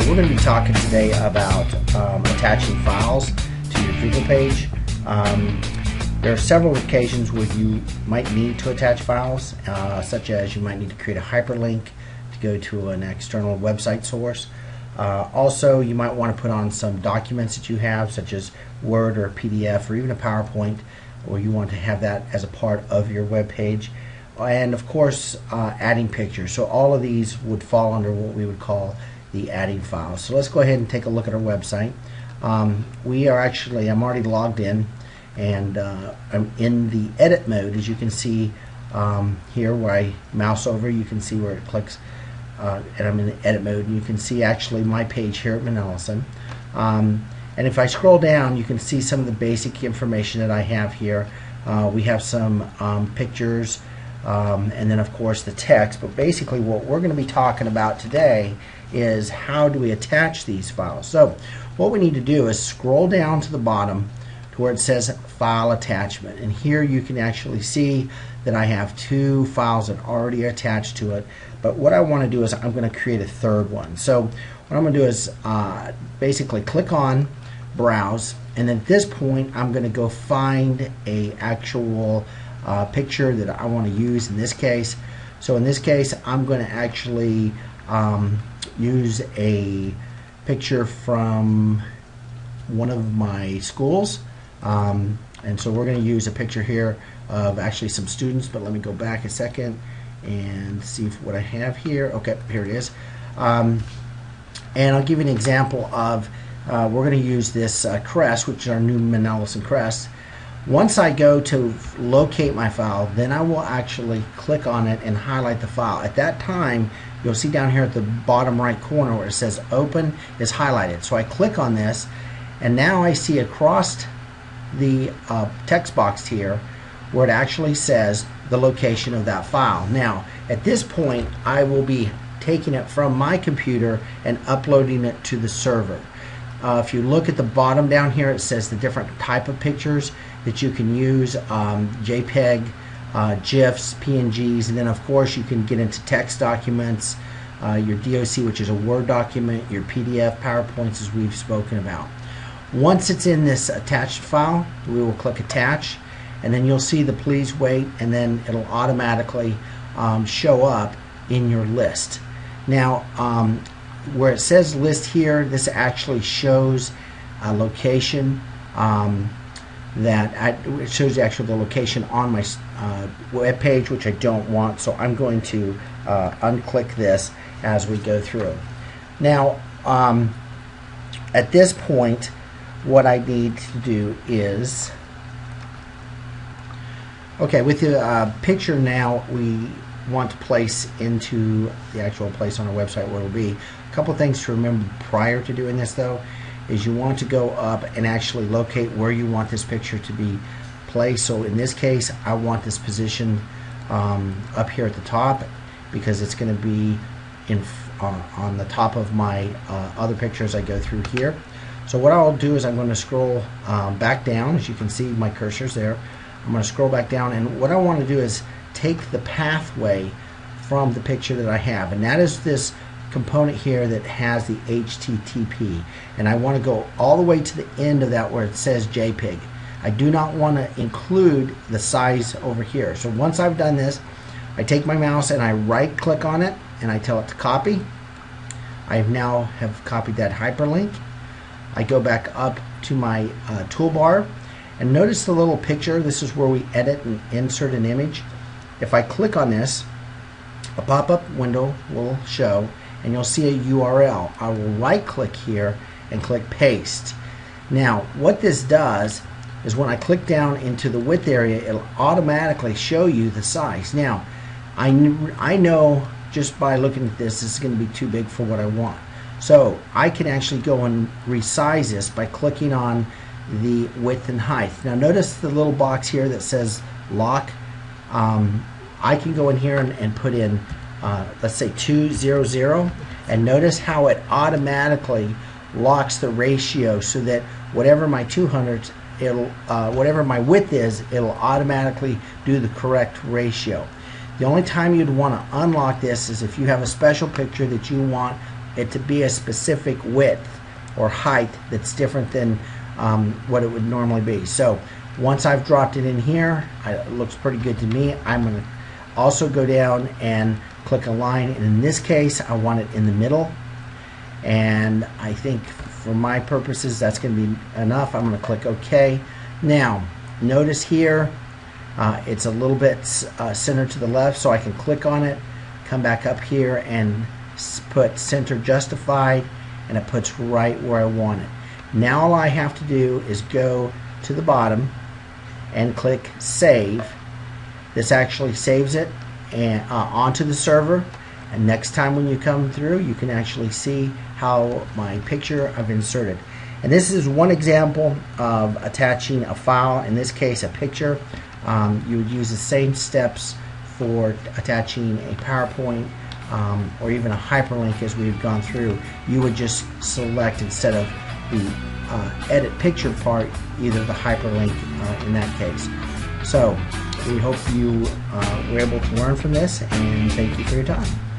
Okay, we're going to be talking today about attaching files to your Drupal page. There are several occasions where you might need to attach files, such as you might need to create a hyperlink to go to an external website source. Also, you might want to put on some documents that you have, such as Word or PDF or even a PowerPoint, where you want to have that as a part of your web page. And of course, adding pictures. So all of these would fall under what we would call the adding files. So let's go ahead and take a look at our website. I'm already logged in, and I'm in the edit mode. As you can see here, where I mouse over, you can see where it clicks, and I'm in the edit mode. And you can see actually my page here at Manelson. And if I scroll down, you can see some of the basic information that I have here. We have some pictures, and then of course the text. But basically what we're going to be talking about today is how do we attach these files. So what we need to do is scroll down to the bottom to where it says file attachment, and here you can actually see that I have two files that are already attached to it. But what I want to do is I'm going to create a third one. So what I'm going to do is basically click on browse, and at this point I'm going to go find a actual picture that I want to use in this case. So in this case I'm going to actually use a picture from one of my schools, and so we're going to use a picture here of actually some students. But let me go back a second and see what I have here. Okay, here it is. And I'll give you an example of we're going to use this crest, which is our new Manelson crest. Once I go to locate my file, then I will actually click on it and highlight the file. At that time, you'll see down here at the bottom right corner where it says open is highlighted. So I click on this, and now I see across the text box here where it actually says the location of that file. Now at this point I will be taking it from my computer and uploading it to the server. If you look at the bottom down here, it says the different type of pictures that you can use, JPEG, GIFs, PNGs, and then of course you can get into text documents, your DOC, which is a Word document, your PDF, PowerPoints, as we've spoken about. Once it's in this attached file, we will click attach, and then you'll see the please wait, and then it'll automatically show up in your list. Now where it says list here, this actually shows a location it shows actually the location on my web page, which I don't want, so I'm going to unclick this as we go through. Now at this point what I need to do is, okay, with the picture now we want to place into the actual place on our website where it will be. A couple things to remember prior to doing this though is you want to go up and actually locate where you want this picture to be placed. So in this case I want this position up here at the top, because it's going to be on the top of my other pictures I go through here. So what I'll do is I'm going to scroll back down. As you can see, my cursor's there. I'm going to scroll back down, and what I want to do is take the pathway from the picture that I have, and that is this component here that has the HTTP, and I want to go all the way to the end of that where it says JPEG. I do not want to include the size over here. So once I've done this, I take my mouse and I right click on it and I tell it to copy. I now have copied that hyperlink. I go back up to my toolbar, and notice the little picture. This is where we edit and insert an image. If I click on this, a pop-up window will show, and you'll see a URL. I will right click here and click paste. Now what this does is when I click down into the width area, it'll automatically show you the size. Now I know just by looking at this is going to be too big for what I want, so I can actually go and resize this by clicking on the width and height. Now notice the little box here that says lock. I can go in here and put in let's say 200, and notice how it automatically locks the ratio so that whatever my 200s, whatever my width is, it'll automatically do the correct ratio. The only time you'd want to unlock this is if you have a special picture that you want it to be a specific width or height that's different than what it would normally be. So once I've dropped it in here, it looks pretty good to me. I'm going to also go down and click align, and in this case I want it in the middle, and I think for my purposes that's going to be enough. I'm going to click OK. Now notice here it's a little bit centered to the left, so I can click on it, come back up here and put center justified, and it puts right where I want it. Now all I have to do is go to the bottom and click save. This actually saves it and onto the server, and next time when you come through you can actually see how my picture I've inserted. And this is one example of attaching a file, in this case a picture. You would use the same steps for attaching a PowerPoint or even a hyperlink as we've gone through. You would just select, instead of the edit picture part, either the hyperlink in that case. So we hope you were able to learn from this, and thank you for your time.